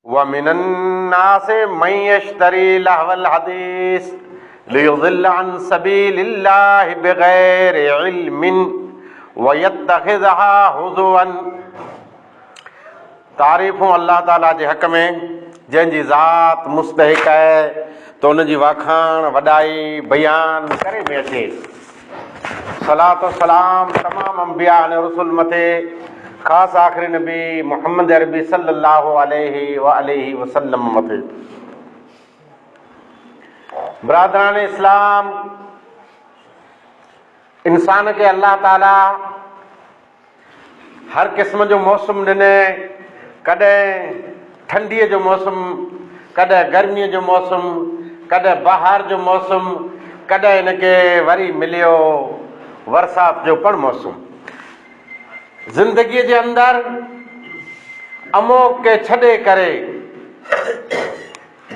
वमिनन नासि मन यश्तरी लहवल हदीस लियुज़िल्ल अन सबीलिल्लाहि बिगैरि इल्मिन वयत्तखिज़हा हुज़ुवन। तारीफ़ूं अल्लाह ताला जे हक़ में जंहिंजी ज़ात मुस्तहिक़ आहे त उन जी वाखाण वॾाई बयान करे में अचे। सलात व सलाम तमाम अंबिया ने रसूल मथे, ख़ास आख़िरी नबी मोहम्मद अरबी सल्लल्लाहु अलैहि वसल्लम मथे। बरादरान इस्लाम, इंसान के अल्लाह ताला हर क़िस्म जो मौसम ॾिने, कॾहिं ठंडीअ जो मौसम, कॾहिं गर्मीअ जो मौसम, कॾहिं बहार जो मौसम, कॾहिं इनखे वरी मिलियो बरसात जो पण मौसम। ज़िंदगीअ जे अंदरि अमोक खे छॾे करे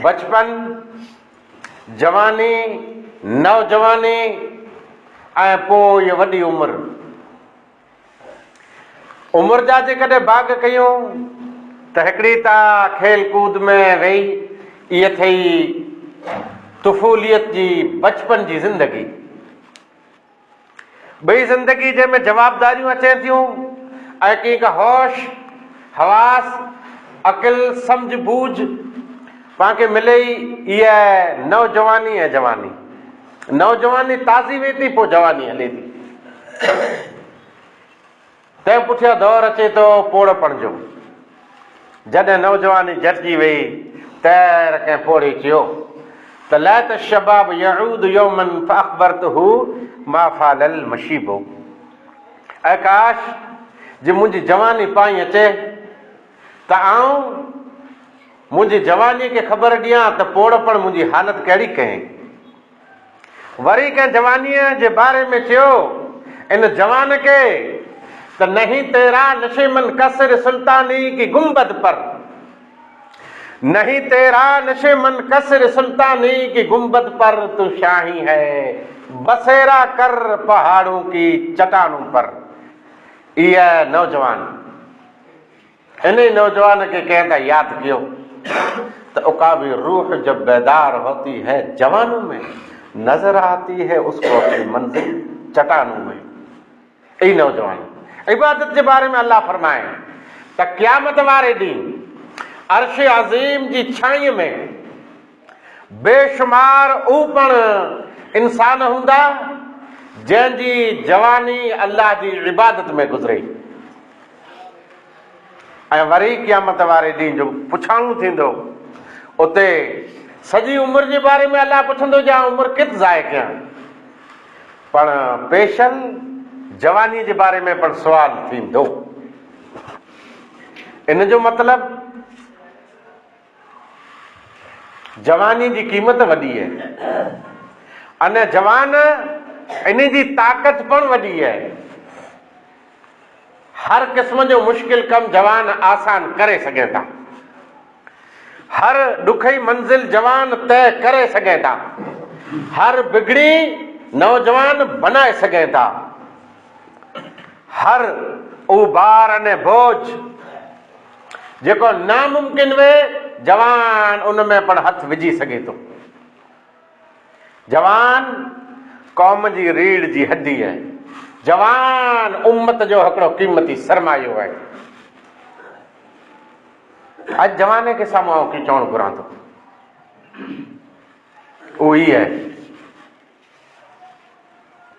बचपन, जवानी, नौजवानी ऐं पोइ वॾी उमिरि, उमिरि जा जेकॾहिं भाग कयूं त हिकिड़ी त खेल कूद में वेही इहा थी तुफ़ूलियत जी, बचपन जी ज़िंदगी। ॿई ज़िंदगी जंहिंमें जवाबदारियूं अचनि थियूं ऐं कंहिं का होश, हवास, अक़िल, सम्झ बूझ पाण मिले ई इहा नौजवानी ऐं जवानी। नौजवानी ताज़ी वेही थी, पोइ जवानी हले थी, तंहिं पुठियां दौर अचे थो पोड़पण जो। जॾहिं नौजवानी झटिजी वई त कंहिं पोड़ी चयो त लैत शबाब यऊद यौमन फअख़बरतहु मा फ़अलल मशीबो। ऐं काश जे मुंहिंजी जवानी पाई अचे त आऊं मुंहिंजी जवानी खे ख़बर ॾियां त पोड़पण मुंहिंजी हालत कहिड़ी कयईं। वरी कंहिं जवानीअ जे बारे में चयो इन जवान खे त नहीं तेरा नशेमन कसर सुल्तानी की गुंबद पर, नहीं तेरा नशेमन कसर सुल्तानी की गुंबद पर तू शाही है, बसेरा कर पहाड़ों की चट्टानों पर। इहा नौजवान, इन नौजवान के कहता याद कियो तो उकाबी रूह जब बेदार होती है जवानों में, नजर आती है उसको अपनी मंजिल चट्टानों में। ई नौजवान इबादत के बारे में अल्लाह फरमाए त क़यामत वारे ॾींहुं अर्श अज़ीम जी छाईअ में बेशुमार ऊपण इंसान हूंदा जंहिंजी जवानी अल्लाह जी इबादत में गुज़रे। ऐं वरी क़यामत वारे ॾींहुं जो पुछाणो थींदो, उते सॼी उमिरि जे बारे में अल्लाह पुछंदो जा उमिरि किथे ज़ाय कयां, पण पेशल जवानी जे बारे में पण सुवाल थींदो। इन जो मतिलब जवानी जी क़ीमत वॾी है, अने जवान इन जी ताक़त पण वॾी है। हर क़िस्म जो मुश्किल कम जवान आसान करे सघे था, हर ॾुखी मंज़िल जवान तय करे सघे था, हर बिगड़ी नौजवान बनाए सघे था, हर उबार अने बोझ जेको नामुमकिन वे जवान उन में पण हथ विझी सघे थो। जवान कौम जी रीढ़ जी हड्डी है, जवान उम्मत जो हिकिड़ो क़ीमती सरमायो है। अॼु जवाने खे साम्हूं की चवणु घुरां थो उहो ई है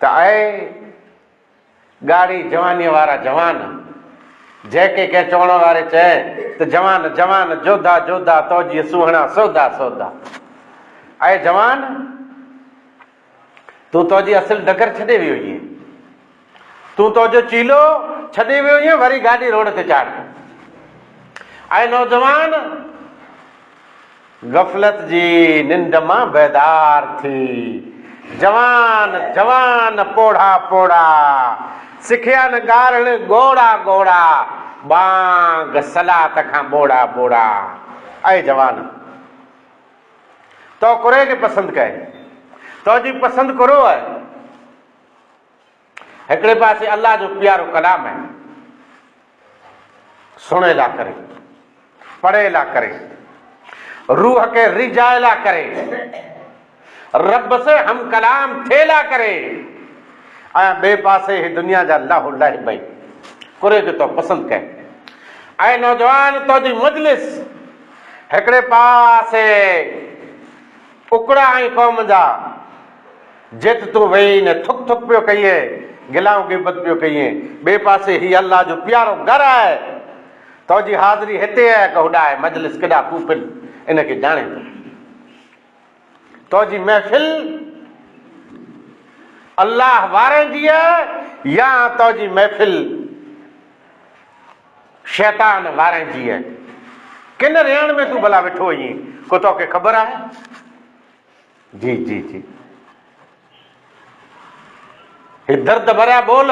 त आहे ॻाढ़ी जवानीअ वारा जवान जंहिंखे कंहिं चवण वारे चए त जवान जवान जोधा जोधा तो जी सुहिणा सौदा सौदा। ऐं जवान तूं तुंहिंजी असल डगर छॾे वियो हुई, तूं तुंहिंजो चीलो छॾे वियो हुई, वरी गाॾी रोड ते चाढ़। ऐं नौजवान गफ़लत जी निंड मां बेदार थी, जवान जवान पोड़ा पोड़ा सिखिया न ॻारण ॻोड़ा ॻोड़ा, बांग सलात खां बोड़ा बोड़ा। ऐं जवान तो कुरे खे पसंदि कए, तुंहिंजी पसंदि कुरो है। हिकिड़े पासे अल्लाह जो प्यारो कलाम है, सुणे ला करे, पढ़े ला करे, रूह के रिजायला करे, रब से हम कलाम थेला करे, ऐं ॿिए पासे ही दुनिया जा लाहु लाहि भई कुरे खे तो पसंदि कए। ऐं नौजवान तुंहिंजी मजलिस हिकिड़े पासे उकड़ा ऐं क़ौम जा जित तूं वेही न थुक थुक पियो कईं, गिलाऊं गिबत पियो कईं, ॿिए पासे ही अल्लाह जो प्यारो घर आहे, तुंहिंजी हाज़िरी हिते आहे कि होॾा आहे, मजलिस केॾा तूं पिल इनखे ॼाणे थो। तुंहिंजी महफ़िल अल्लाह वारनि जी आहे या तुंहिंजी महफ़िल शैतान वारनि जी आहे? किन रियण में तूं भला वेठो आहीं, को तोखे ख़बर आहे? जी जी जी, हे दर्द भरिया बोल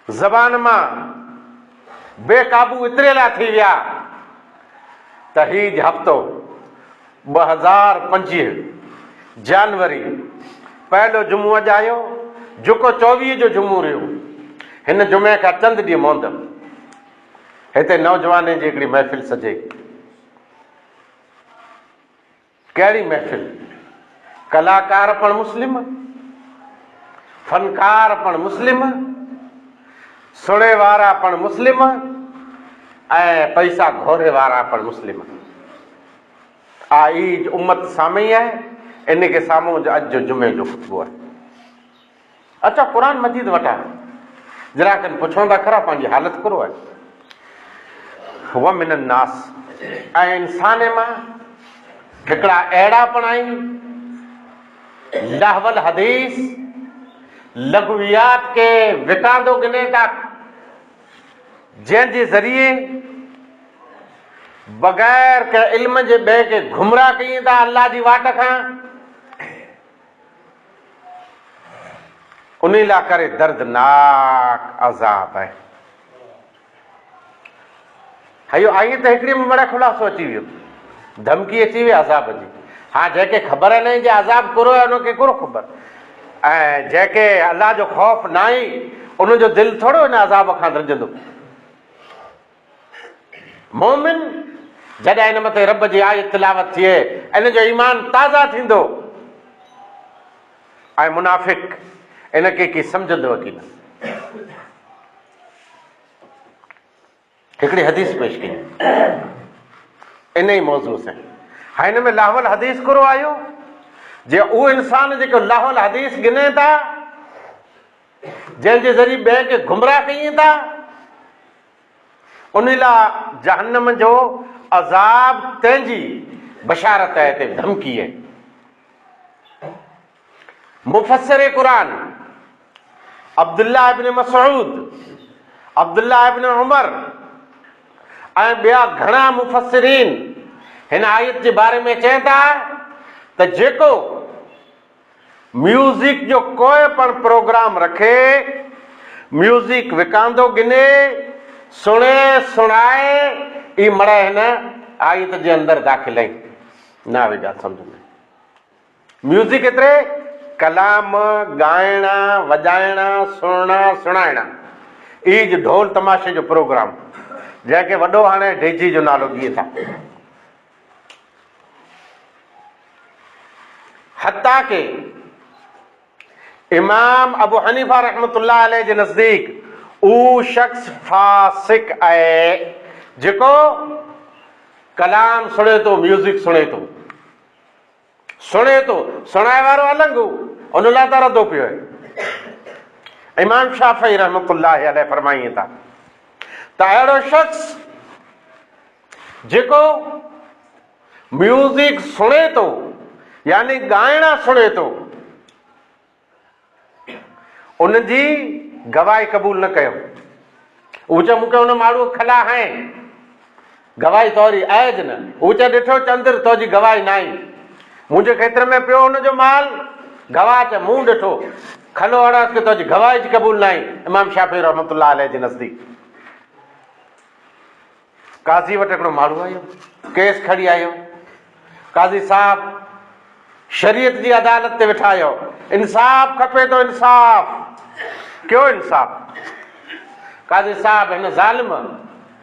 ज़बान मां बेकाबू एतिरे लाइ थी विया त हीउ हफ़्तो 2025 जनवरी पहिलो जुमो अॼु आयो, जेको 24 जो जुमो रहियो, हिन जुमे खां चंद ॾींहं मोंद हिते नौजवाननि जी हिकिड़ी महफ़िल सजे। कहिड़ी महफ़िल? कलाकार पण मुस्लिम, फनकार पण मुस्लिम, सुणे वारा पण मुस्लिम, ऐं पैसा घोरे वारा पण मुस्लिम। ई उम्मत साम्हूं आहे, इनखे साम्हूं अॼु जो जुमे जो ख़ुतबो आहे। अच्छा क़ुर मजीद वठा, जरा कनि पुछो था खरा, पंहिंजी हालत करो आहे। हुआ मिनन नास, ऐं इंसान मां हिकिड़ा अहिड़ा पण आहिनि लाहवल हदीस लघुवियात के विकांदो गिने था, जंहिंजे ज़रिए बग़ैर के इल्म जे ॿिए खे गुमराह कयूं था अल्लाह जी वाट खां, उन लाइ करे दर्दनाक अज़ाब आहे। हयो आई त हिकिड़ी में बड़ा खुलासो अची वियो, धमकी अची वई अज़ाब जी। हाँ, जंहिंखे ख़बर न जे अज़ाब करो आहे उनखे कहिड़ो ख़बर, ऐं जंहिंखे अल्लाह जो ख़ौफ़ न आहे उनजो दिलि थोरो हिन अज़ाब खां रजंदो। मोमिन जॾहिं हिन मथे रब जी आयत तिलावत थिए इन जो ईमान ताज़ा थींदो, ऐं मुनाफ़िक इनखे की सम्झंदो की न। हिकिड़ी हदीस पेश कई इन ई मौज़ू से। हाँ, हिन में लाहवल हदीस करो आयो जे उहो इंसान जेको लाहवल हदीस गिने था, जंहिंजे ज़रिए ॿिए खे गुमराह कयूं था, उन लाइ जहन्नम जो अज़ाब तंहिंजी बशारत आहे, हिते धमकी आहे। मुफ़स्सिर क़ुरान अब्दुल्लाह इब्न मसऊद, अब्दुल्लाह इब्न उमर ऐं ॿिया घणा मुफ़स्सिरीन हिन आयत जे बारे में चवनि था त जेको म्यूज़िक जो कोई पण प्रोग्राम रखे, म्यूज़िक विकांदो गिने, सुणे सुणाए, ई मड़ हिन आयत जे अंदरि दाख़िल आहिनि। ना वेजा सम्झ में म्यूज़िक एतिरे कलाम ॻाइणा वॼाइणा सुणणा सुणाइणा, ई ढोल तमाशे जो प्रोग्राम जंहिंखे वॾो हाणे डेजी जो नालो ॾिए था। हत्ता के इमाम अबू हनीफा रहमतुल्लाह अलैह जे नज़दीक उहो शख्स फासिक आहे जेको कलाम सुणे थो, म्यूज़िक सुणे थो, सुणाए वारो अलॻि हो, उन लाइ त रदो पियो आहे। इमाम शाफ़ी रहमतुल्लाह अलैह फरमाइनि था त अहिड़ो शख्स जेको म्यूज़िक सुणे थो यानी ॻाइणा सुणे थो, उनजी गवाही क़बूल न कयो। उहो चए मूंखे हुन माण्हू खला है गवाही तौरी आहे ज न, उहो चए ॾिठो चंद्र तुंहिंजी गवाही न आई, मुंहिंजे खेत्र में पियो हुनजो माल, गवाह चए मूं ॾिठो, खलो अड़स के तुंहिंजी गवाही जी क़बूल न आई। इमाम शाफ़ी रहमतुल्लाह अलैह जे नज़दीक काज़ी वटि हिकिड़ो माण्हू आयो, केस खणी आयो, काज़ी साहब शरीयत जी अदालत ते वेठा आहियो, इंसाफ़ खपे थो, इंसाफ़ कयो, इंसाफ़। काज़ी साहब हिन ज़ालिम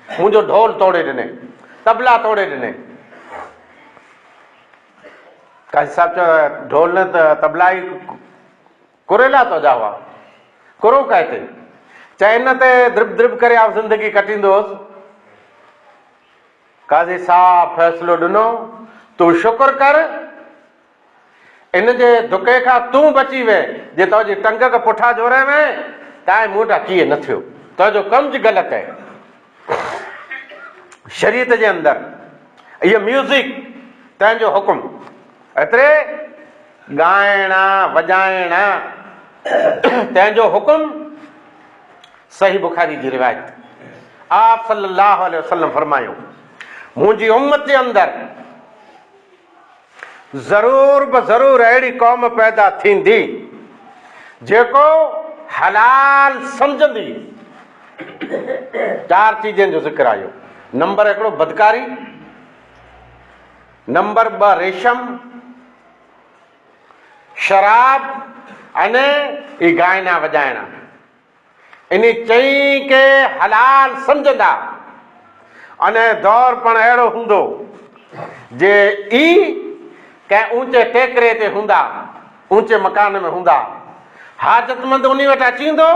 मुंहिंजो ढोल तोड़े ॾिने, तबला तोड़े ॾिने। काजी साहब चयो ढोल न त तबला ई कुरेला तो जा हुआ, कुरो काए ते चए इन ते द्रिब द्रिब करे आप ज़िंदगी कटींदो हुअसि। काज़ी साहब फ़ैसिलो ॾिनो, तूं शुक्र कर इन जे धुके खां तूं बची वे, जे तुंहिंजी टंग खे पुठा जोड़े में तव्हांजे मूं वटां कीअं न थियो, तुंहिंजो कमु ज ग़लति आहे। शरीयत जे अंदरि इहो म्यूज़िक तंहिंजो हुकुम, एतिरे ॻाइणा वॼाइणा तंहिंजो हुकुम। सही बुखारी जी रिवायत, आप सल्लल्लाहु अलैहि वसल्लम फरमायो, मुंहिंजी उम्मत जे अंदरि ज़रूर ब ज़रूर अहिड़ी क़ौम पैदा थींदी जेको हलाल सम्झंदी। 4 चीजनि जो ज़िक्र आयो। नंबर 1 बदकारी, नंबर 2 रेशम, शराब अने ई गाइना वॼाइणा। इन चई के हलाल सम्झंदा। अने दौर पण अहिड़ो हूंदो जे ई कंहिं ऊंचे टेकरे ते हूंदा, ऊंचे मकान में हूंदा, हाजतमंद उन वटि अची ईंदो,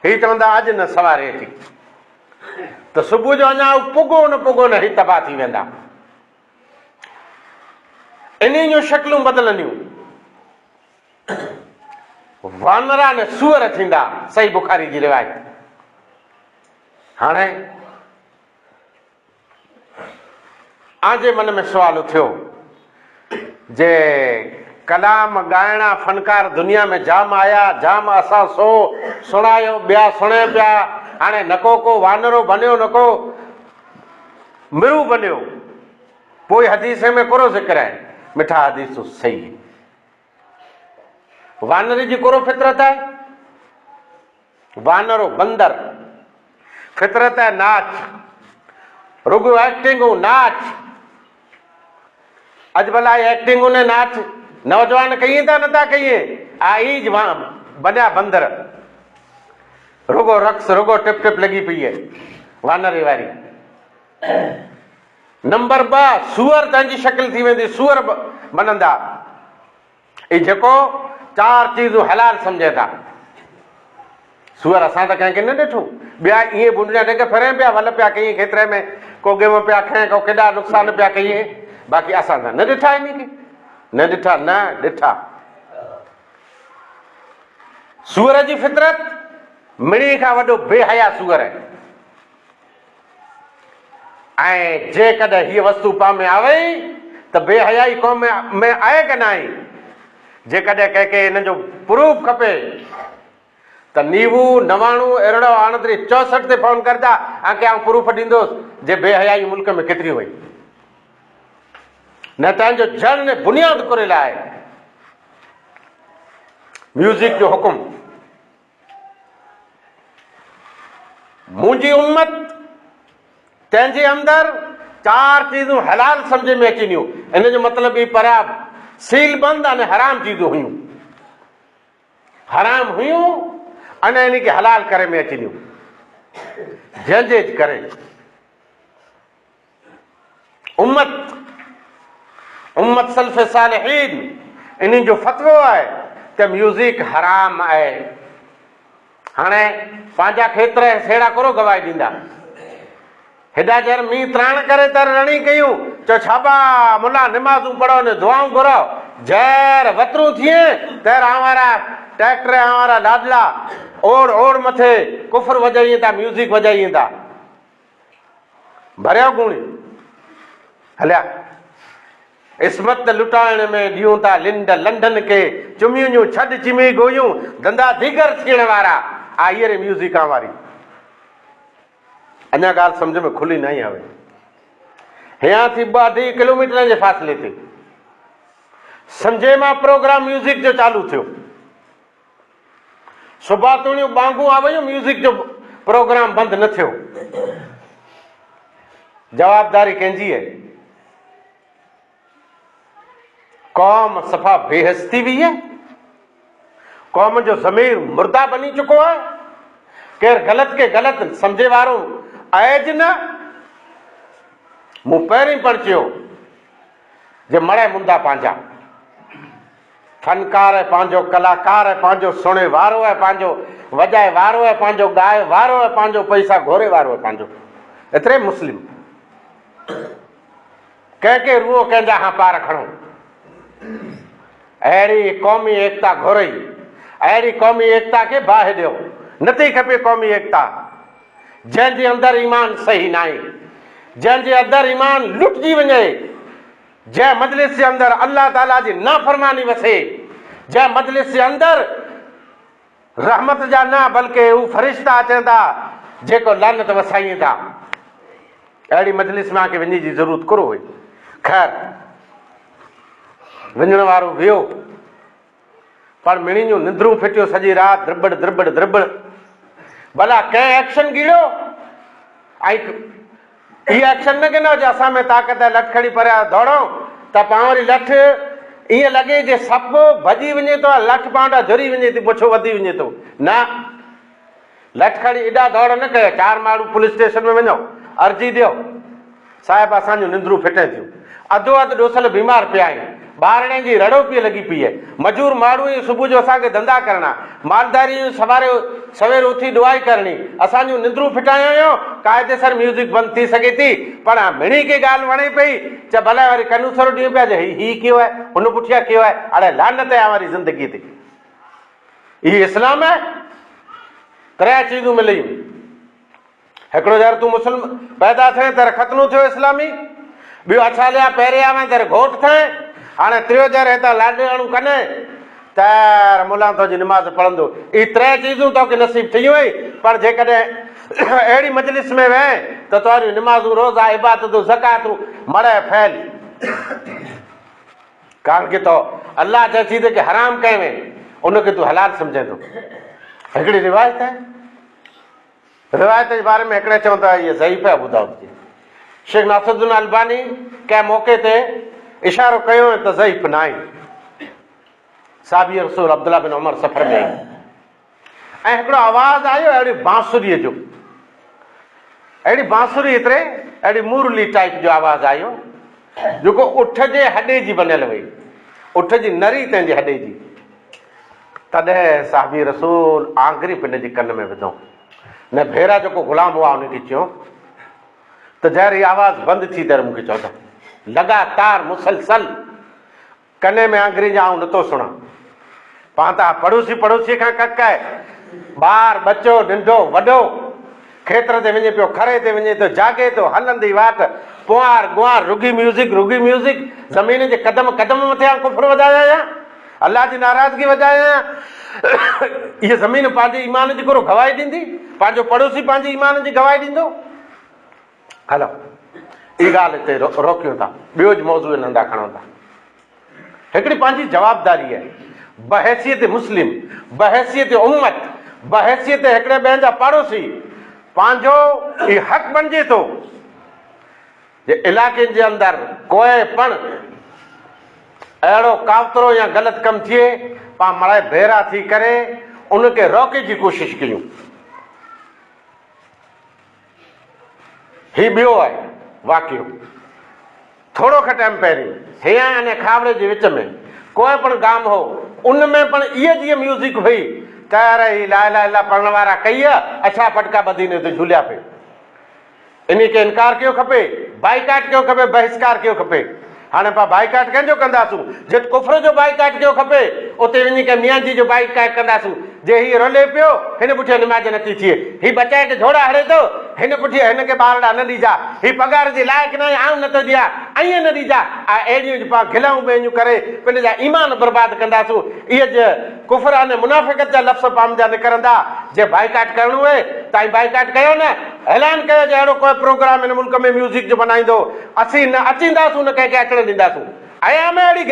ही चवंदा अॼु न सवारे थी, त सुबुह जो अञा पुगो न ही तबाह थी वेंदा। इन जूं शक्लूं बदिलंदियूं, वानरा ने सूअर थींदा। सही बुखारी जी रिवायत। हाणे आजे मन में सुवाल उथियो जे कलाम ॻाइणा फनकार दुनिया में जाम आया, जाम असां सुणायो, ॿिया सुणे पिया, हाणे नको को वानरो बनियो, नको मिरू बनियो। पोइ हदीस में कोरो ज़िक्र आहे, मिठा हदीस सही। वानरे जी कोरो फितरत आहे, वानरो बंदर फितरत है नाच, रुगो एक्टिंग नाच। अज भला एक्टिंग ने नाच नौजवान कहिए था नथा कहिए, आई बनिया बंदर, रुगो रक्स, रुगो टिप टिप लगी पई है वानरे वारी। नंबर 2 सूअर तंहिंजी शक्ल थी वेंदी, सूअर बनंदा। ई जेको 4 चीजूं हलाल समझे था। सूअर असां त कंहिंखे न ॾिठो, ॿिया ईअं बुंडिया टेक फिरे पिया, वल पिया कईं खेतरे में, को गेम पिया खणे, को केॾा नुक़सान पिया कईं, बाक़ी असां त न ॾिठा इन खे, न ॾिठा। सूअर जी फितरत मिड़ी खां वॾो बेहया सूअर आहे। ऐं जेकॾहिं हीअ वस्तु पाण में आवे त बेहयाई क़ौम में आहे की न आहे। जेकॾहिं कंहिंखे हिन जो प्रूफ खपे त 99 अरिड़ह 68 64 ते फोन करदा, आके आउं प्रूफ ॾींदुसि जे बेहयाई मुल्क में केतिरी हुई। न तव्हांजो जड़ ने बुनियाद कुरियल आहे। म्यूज़िक जो हुकुम, मुंहिंजी उम्मत तंहिंजे अंदरि 4 चीजूं हलाल सम्झ में अचंदियूं। इन जो मतिलबु ई परियां सील बंद अने हराम चीजूं हुयूं, हराम हुयूं अने इन खे हलाल करे में अचंदियूं। जंहिंजे करे उम्मत सल्फ सालिहीन इन जो फतवो आहे त म्यूज़िक हराम आहे। हाणे पंहिंजा खेत्र सेड़ा करो गवाही ॾींदा, हेॾा जर मींहुं त्राण करे तर रणी कयूं, चो छाबा मुला निमाज़ूं पढ़ो ने दुआऊं घुरो, जर वतरूं थिए तर हमारा ट्रैक्टर हमारा लाडला ओड़ मथे कुफर वॼाई था, म्यूज़िक वॼाई था, भरिया गुणी हलिया। इस्मत लुटाइण में ॾियूं था लिंड लंडन के, चुमियूं छॾ चिमी गोयूं, धंधा दीगर थियण वारा। आई रे म्यूज़िका वारी अञा ॻाल्हि सम्झ में खुली न आई आहे। हियां थी 2-2.5 किलोमीटर जे फ़ासिले ते संजे मां प्रोग्राम म्यूज़िक जो चालू थियो। सुबातुणियूं बांगूं आ वयूं, म्यूज़िक जो प्रोग्राम बंदि न थियो। जवाबदारी कंहिंजी आहे? कौम सफ़ा बेहस थी वई है, कौम जो ज़मीर मुर्दा बनी चुको है। केर ग़लत के ग़लत सम्झे वारो ऐज न मूं पहिरीं पण चयो जे मड़े मुंदा पंहिंजा फनकार है पंहिंजो, कलाकार है पंहिंजो, सुणे वारो है पंहिंजो, वॼाए वारो है पंहिंजो, ॻाए वारो है पंहिंजो, पैसा घोरे वारो है पंहिंजो। एतिरे मुस्लिम कंहिंखे रूहो कंहिंजा हा पार खणो। अहिड़ी क़ौमी एकता घुरई, अहिड़ी क़ौमी एकता खे बाहि ॾियो। नथी खपे क़ौमी एकता जंहिंजे अंदरि ईमान सही न आहे, जंहिंजे अंदरि ईमान लुटिजी वञे, जंहिं मजलिस जे अंदरि अल्लाह ताला जी नाफ़रमानी वसे, जंहिं मजलिस जे अंदरि रहमत जा न बल्कि हू फ़रिश्ता अचनि था जेको लानत वसाइनि था, अहिड़ी मजलिस में वञण जी ज़रूरत कोन हुई। ख़ैर वञण वारो वियो, पर मिणी जूं निंद्रूं फिटियूं सॼी राति द्रिबड़ द्रिबड़ द्रिबड़। भला कंहिं एक्शन गिड़ियो ऐं इहा एक्शन न गिनो जे असां में ताक़त आहे, लठ खणी परियां दौड़ो त पाण वरी लठ ईअं लॻे जे सभु भॼी वञे थो, लठ पाण ॾांहुं झुरी वञे थी, पुछो वधी वञे थो। न, लठ खणी एॾा दौड़ न कयो। 4 माण्हू पुलिस स्टेशन में वञो, अर्ज़ी ॾियो, साहिब असांजूं निंद्रूं फिटे थियूं, अधो अधु ॾोसल बीमार पिया आहिनि, ॿारणे जी रड़ो पई लॻी पई आहे, मजूर माण्हू ई सुबुह जो असांखे धंधा करणा, मालदारी सवेर उथी दुआई करणी, असांजूं निंद्रूं फिटायूं आहियूं। क़ाइदेसर म्यूज़िक बंदि थी सघे थी, पर मिणी खे ॻाल्हि वणे पई च भले वरी कनू थोरो ॾींहुं पिया जे हीउ कयो आहे, हुन पुठियां कयो आहे, हाणे लानत आहे वारी ज़िंदगी ते। इहा इस्लाम आहे? 3 चीज़ूं मिलियूं। हिकिड़ो जर तूं मुस्लिम पैदा थिए तर ख़तनो थियो इस्लामी, ॿियो अछा लिया पहिरियां आवे तर घोट थिए, हाणे टियों जर हितां लाॾाणू कने त मुला तुंहिंजी निमाज़ पढ़ंदो। इहे 3 चीज़ूं तोखे नसीब थियूं हुई, पर जेकॾहिं अहिड़ी मजलिस में वहे त तुंहिंजूं निमाज़ूं, रोज़ा, इबादतूं, ज़कातूं मड़े फैल। कारण कि तो अल्लाह जे चीज़ खे हराम कयो हुई उनखे तूं हलाल सम्झे थो। हिकिड़ी रिवायत आहे, रिवायत जे बारे में हिकिड़े चवनि था इहा ज़ईफ़ आहे, ॿुधाओ थी। शेख नासिरुद्दीन अलबानी कंहिं मौक़े ते इशारो कयो त ज़ईफ़ न आहे। साहबी रसूल अब्दुल्ला बिन उमर सफ़र में ऐं हिकिड़ो आवाज़ आयो अहिड़ी बांसुरीअ जो, अहिड़ी बांसुरी एतिरे अहिड़ी मुरली टाइप जो आवाज़ आयो जेको उठ जे हॾे जी बनियल हुई, उठ जी नरी तंहिंजे हॾे जी। तॾहिं साहबी रसूल आंगरी पिन जी कन में विधो, न भेरा जेको ग़ुलाम हुआ उनखे चयो त जहिड़ी आवाज़ बंदि थी तर मूंखे चओ त लगातार मुसलसल कने में आंगरी जा आऊं नथो सुणा। पाण त पड़ोसी खां कक आहे, ॿार बचो नंढो वॾो खेत्र ते वञे पियो, खरे ते वञे थो, जागे थो, हलंदी वाट, पुआर गुआर, रुगी म्यूज़िक, ज़मीन जे कदम मथे कुफर वधाया, अल्लाह जी नाराज़गी वधाया। इहा ज़मीन पंहिंजे ईमान जी कोरो गवाही ॾींदी, पंहिंजो पड़ोसी पंहिंजे ईमान जी गवाही ॾींदो। हलो इहा ॻाल्हि हिते रोकियूं था, ॿियो मौज़ू नंढा खणूं था। हिकिड़ी पंहिंजी जवाबदारी आहे बहैसियत मुस्लिम, बहैसियत उम्मत, बहैसियत हिकिड़े ॿिए जा पड़ोसी, पंहिंजो इहो हक़ बणिजे थो जे इलाइक़े जे अंदरि कोई पण अहिड़ो कावतरो या ग़लति कमु थिए पाण मड़ाए भेरा थी करे उनखे रोके जी कोशिशि कयूं। ही ॿियो आहे वाक़ियो। थोरो खां टाइम पहिरीं हिया अने खावड़े जे विच में कोई पण गाम हो, उन में पण इहा जीअं म्यूज़िक हुई त अरे ला ला ला पढ़ण वारा कई अच्छा पटका ॿधी न झूलिया पे। इन खे इनकार कयो खपे, बाइकाट कयो खपे, बहिष्कार कयो खपे। हाणे पाण बाइकाट कंहिंजो कंदासूं? जे कुफर जो बाइकाट कयो खपे उते वञी करे मियाँ जी जो बाइकाट कंदासूं। जे हीउ रोले पियो हिन पुठियां निमाज़ नथी थिए, हीउ बचाए खे झोड़ा हड़े थो हिन पुठियां हिनखे ॿार ॾांहुं न ॾिजा, हीउ पघार जे लाइक़ु न आहे आऊं नथो ॾियां ऐं न ॾिजा। अहिड़ियूं पाण खिलाऊं ॿियूं करे पंहिंजा ईमान बर्बाद कंदासूं। इहे जे कुफर अने मुनाफ़िक़त जा लफ़्ज़ पाण जा निकिरंदा। जे बाइकाट करणो आहे तव्हां बाइकाट कयो न, ऐलान कयो जे अहिड़ो कोई प्रोग्राम हिन मुल्क में म्यूज़िक जो बनाईंदो असीं न अचींदासूं न कंहिंखे अचणु ॾींदासूं। आया में अहिड़ी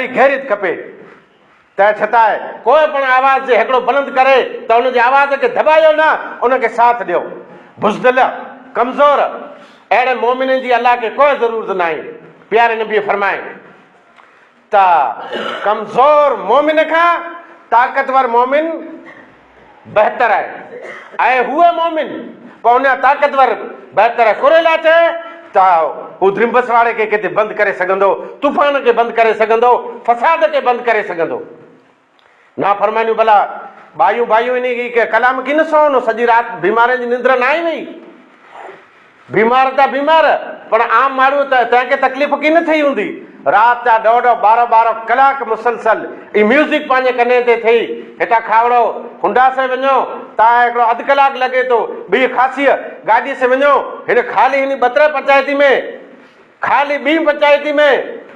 गैरियत खपे त छताए कोई पण आवाज़ जे हिकिड़ो बुलंद करे त उनजे आवाज़ खे दॿायो न, उनखे साथ ॾियो। बुज़दिल कमज़ोर अहिड़े मोमिन जी अल्लाह खे कोई ज़रूरत न आहे। प्यारे नबी फरमाए त कमज़ोर मोमिन खां ताक़तवर मोमिन बहितर आहे ऐं हूअ मोमिन पोइ उन ताक़तवर बहितर कुरेला चए त हू ध्रिम्बस वारे खे किथे बंदि करे सघंदो, तूफ़ान खे बंदि करे सघंदो, फसाद खे बंदि करे सघंदो। नाफ़रमानियूं भला बायूं बायूं इन खे कलाम की न सुहिणो, सॼी राति बीमारनि जी निंड न आई वई। बीमार त बीमार, पर आम माण्हू त तंहिंखे तकलीफ़ की न थी हूंदी। राति जा 12 कलाक मुसलसल ई म्यूज़िक पंहिंजे कने ते थी, हितां खावड़ो हुंडासे वञो तव्हां हिकिड़ो अधु कलाकु लॻे थो, ॿी खासीअ गाॾीअ से वञो, हिन ख़ाली हिन 32 पंचायती में, ख़ाली 2 पंचायती में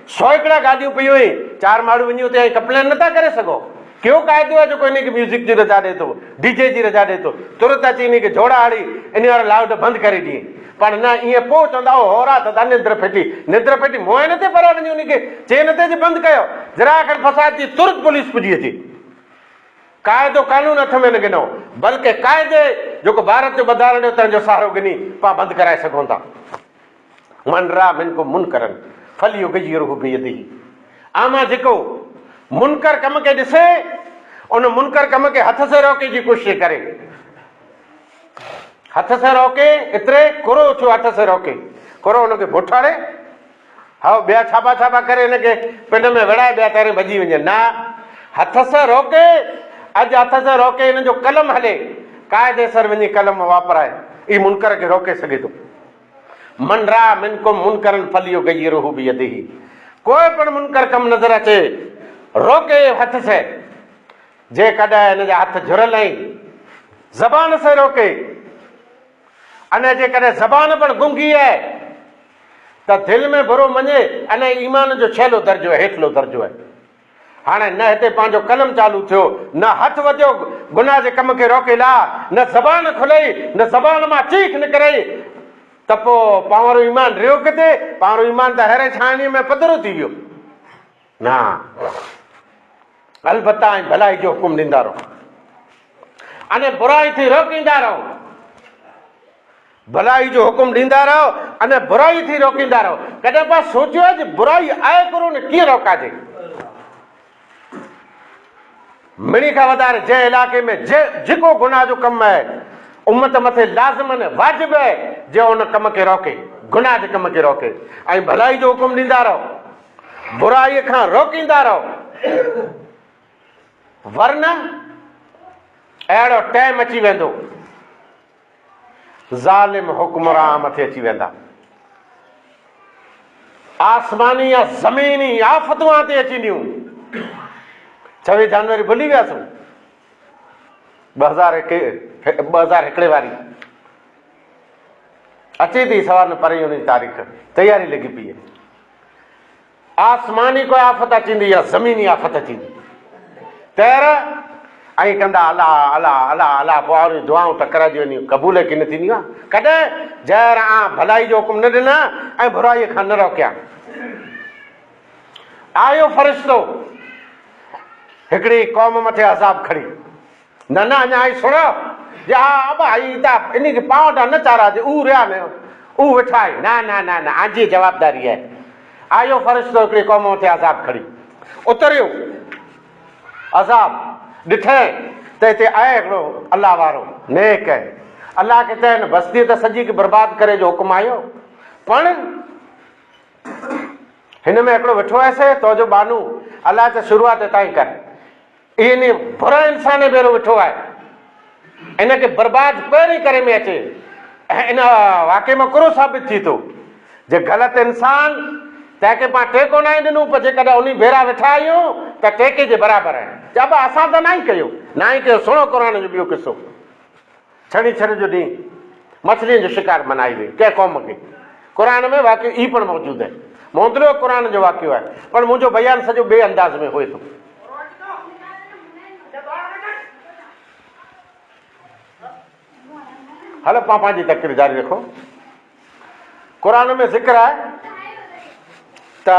100 हिकिड़ा गाॾियूं पियूं हुई, 4 माण्हू वञी उते कंप्लेन नथा करे सघो। कहिड़ो क़ाइदो आहे जेको इनखे म्यूज़िक जी रजा ॾिए थो, डीजे जी रजा ॾिए थो, तुरत अची इनखे जोड़ा हड़ी इन वारा लाउड बंदि करे ॾिए। पर न ईअं पोइ चवंदा हो राति त निंड फिटी मोए नथे पर वञी उनखे चए नथे बंदि कयो, जरा खनि फसाद थी तुरत पुलिस पुॼी अचे। क़ाइदो कानून हथ में न गिनो, बल्कि क़ाइदे जेको भारत जो ॿधारण जो तंहिंजो सहारो गिनी पाण बंदि कराए सघूं था। मन रा मिनकुम मुनकरन फलयुग़य्यिरहु बियदिही। आमा जेको मुनकर कम खे ॾिसे उन मुनकर कम खे हथ से रोके जी कोशिश करे, हथ से रोके, एतिरे कुरो थियो हथ से रोके, कुरो हुनखे बोठारे हा ॿिया छापा छापा करे हिनखे पिंड में विड़ाए ॿिया ताईं भॼी वञे। न, हथ से रोके, अॼु हथ से रोके हिन जो कलम हले, क़ाइदे सर वञी कलम वापराए, ई मुनकर खे रोके सघे थो। मन रा मिनकुम मुनकरन फलयुग़य्यिरहु बियदिही। कोई पण मुनकर कम नज़र अचे रोके हथ से, जेकॾहिं हिन जा हथ जुड़ल आहिनि, ज़बान से रोके, अने जेकॾहिं ज़बान पण गुंगी आहे त दिलि में बुरो मञे, अने ईमान जो छेलो दर्जो आहे, हेठलो दर्जो आहे। हाणे न हिते पंहिंजो कलम चालू थियो, न हथ वधियो गुनाह जे कम खे रोके ला, न ज़बान खुलई, न ज़बान मां चीख निकिरई, त पोइ पावरो ईमान रहियो किथे? पावरो ईमान त हेरे छाणीअ में पधरो थी वियो। न, अलबत्ता भलाई जो हुकुम ॾींदा रहो, अने बुराई थी रोकींदा रहो। भलाई जो हुकुम ॾींदा रहो अने बुराई थी रोकींदा रहो। कॾहिं पाण सोचियो आहे बुराई आहे कोन, कीअं रोकाजे? मिणी खां वधारे जंहिं इलाइक़े में जेको गुनाह जो कमु आहे, उम्मत मथे लाज़िमन वाजिब आहे जो उन कम खे रोके, गुनाह जे कम खे रोके, ऐं भलाई जो हुकुम ॾींदा रहो, बुराई खां रोकींदा रहो। वरना अहिड़ो टाइम अची वेंदो ज़ालिम हुक्मरान मथे अची वेंदा, आसमानी या ज़मीनी आफ़तूं ते अचंदियूं। 26 जनवरी भुली वियासीं, 2001 वारी अचे थी, सवाल न परे उन तारीख़ तयारी लॻी पई आहे। आसमानी कोई आफ़त अचंदी या ज़मीनी आफ़त अचंदी, तैर ऐं कंदा अलाह अलाह अलाह अलाह, पोइ दुआऊं टकराइजी वञी क़बूल की न थींदियूं आहे? कॾहिं जंहिं भलाई जो हुकुम न ॾिना ऐं बुराईअ खां न रोकिया। आयो फ़रिश्तो हिकिड़ी क़ौम मथे अज़ाब खणी, न न अञा आई सुणो, हा भाई त इन खे पाण वटां न चाराजे, ऊ रहिया न, ऊ वेठा आहे, न न न न आजी जवाबदारी आहे। आयो फ़रिश्तो हिकिड़ी क़ौम मथे अज़ाब खणी, उतरियो अज़ाब ॾिठे त हिते आहे हिकिड़ो अलाह वारो नेक आहे, अलाह खे चए न बस्ती त सॼी खे बर्बाद करे जो हुकुम आयो, पण हिन में हिकिड़ो वेठो आहे तुंहिंजो बानू, अलाह त शुरूआत हितां ई कर। इन बुरा इंसान भेरो वेठो आहे, इनखे बर्बाद पहिरीं करे में अचे, ऐं इन वाक़ई में कुरो साबित थी थो जे ग़लति इंसान तंहिंखे पाण टेको न ई ॾिनो, पर जेकॾहिं उन भेरा वेठा आहियूं त टेके जे बराबरि आहे। चइबो असां त न ई कयो, सुणो क़ुर जो ॿियो किसो, छंछरु जो ॾींहुं मछलियुनि जो शिकार मनाई वई कंहिं क़ौम खे। क़ुर में वाक़ियो ई पण मौजूदु आहे, मोंदलो क़ुर जो वाक़ियो आहे, पर मुंहिंजो बयानु सॼो ॿिए अंदाज़ में हुए थो। हलो पाण पंहिंजी तक़रीर जारी रखो। क़ुर में ज़िक्र आहे त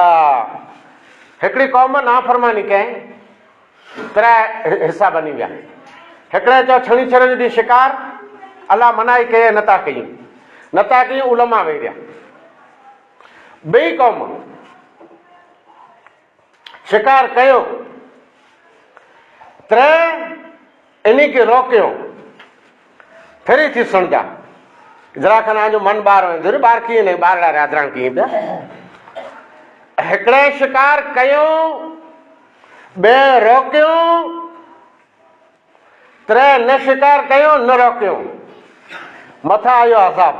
हिकिड़ी क़ौम नाफ़रमानी कयईं, 3 हिसा बनी विया। हिकिड़े चयो छंछरु जो ॾींहुं शिकार अलाह मनाई कई, नथा कयूं, उलमा वेही रहिया। ॿी क़ौम शिकार कयो, 3 इन खे रोकियो, फिरी थी सुण जा, जरा खाना जो मन ॿार वेंदो ॿार कीअं न ॿार राधराण कीअं पिया हिकिड़े शिकार कयो ॿिए रोकियो टे न शिकार कयो न रोकियो मथां आयो अज़ाब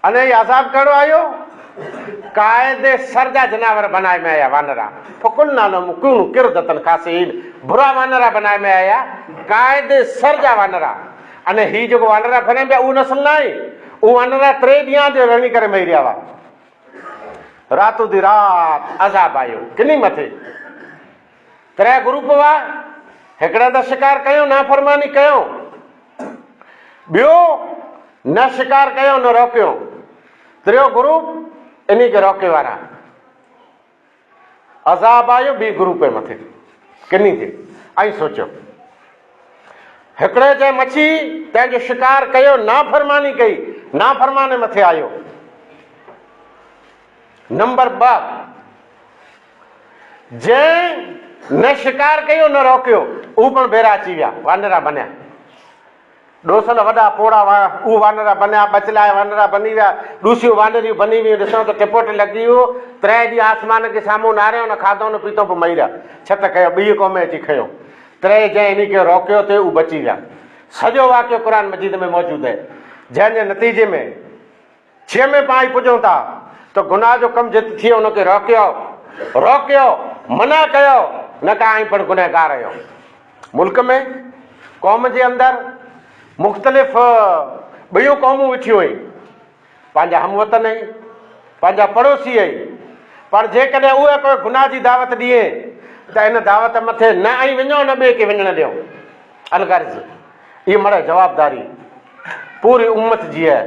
अने हीउ अज़ाब कहिड़ो आयो क़ाइदे सर जा जनावर बनाए में आया वानरा फकुल नालो मुक्यूं किरदतन खासीन बुरा वानरा बनाए में आया क़ाइदे सर जा वानरा अने ही जेको वानरा फरे पिया उहो नस्ल न आहे उहो वानरा 3 ॾींहं जो रणी करे मरी रहिया हुआ रातो दी रात अज़ाब आयो किनी मथे 3 ग्रुप हुआ हिकिड़ा त शिकार कयो नाफ़रमानी कयो ॿियो न शिकार कयो न रोकियो टियों ग्रुप इन्ही खे रोके वारा अज़ाब आयो ॿी ग्रुप जे मथे किनी थे ऐं सोचियो हिकिड़े चए मच्छी तंहिंजो शिकार कयो नाफ़रमानी कई नाफ़रमाने मथे आयो नंबर 2 जंहिं न शिकार कयो न रोकियो उहो पण बेरा अची विया वानरा बनिया डोसल वॾा पोड़ा उहो वानरा बनिया बचलाए वानरा बनी विया ॾूसियूं वानरियूं बनी वियूं ॾिसो त टिपोट लॻी वियो 3 ॾींहं आसमान खे साम्हूं नारियो न खाधो न पीतो पोइ मरी रहिया छत कयो ॿी क़ौम अची खयो 3 जंहिं इन खे रोकियो ते उहो बची विया सॼो वाक़ियो क़ुर मजीद में मौजूदु आहे जंहिंजे नतीजे में 6 में पाण पुॼूं था त गुनाह जो कमु जिते थिए उनखे रोकियो मना कयो न का आई पण गुनहगार आहियो मुल्क में क़ौम जे अंदरि मुख़्तलिफ़ ॿियूं क़ौमूं वेठियूं आहिनि पंहिंजा हमवतन आहिनि पंहिंजा पड़ोसी आहिनि पर जेकॾहिं उहे कोई गुनाह जी दावत ॾिए त इन दावत मथे न आई वञो न ॿिए खे वञणु ॾियो अलगर्ज़ इहा मड़े जवाबदारी पूरी उम्मत जी आहे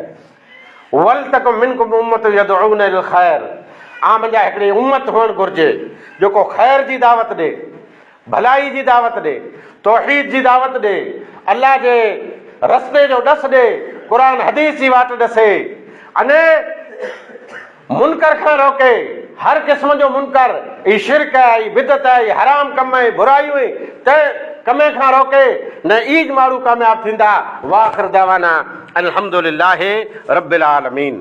वल तक मिनकुम उम्मत यदउन इल ख़ैर मुंहिंजा हिकिड़ी उम्मत हुअणु घुरिजे जेको ख़ैर जी दावत ॾे भलाई जी दावत ॾे तौहीद जी दावत ॾे अल्लाह जे रस्ते जो ॾस ॾे क़ुर हदीस जी वाट ॾसे अने मुनकर खां रोके हर क़िस्म जो मुनकर ई शिरक आहे ई बिदत आहे ई हराम कम आहे बुरायूं आहिनि त कम खां रोके न ईद माण्हू कामयाबु थींदा वाख़िर दवाना अल्हम्दुलिल्लाहि रब्बिल आलमीन।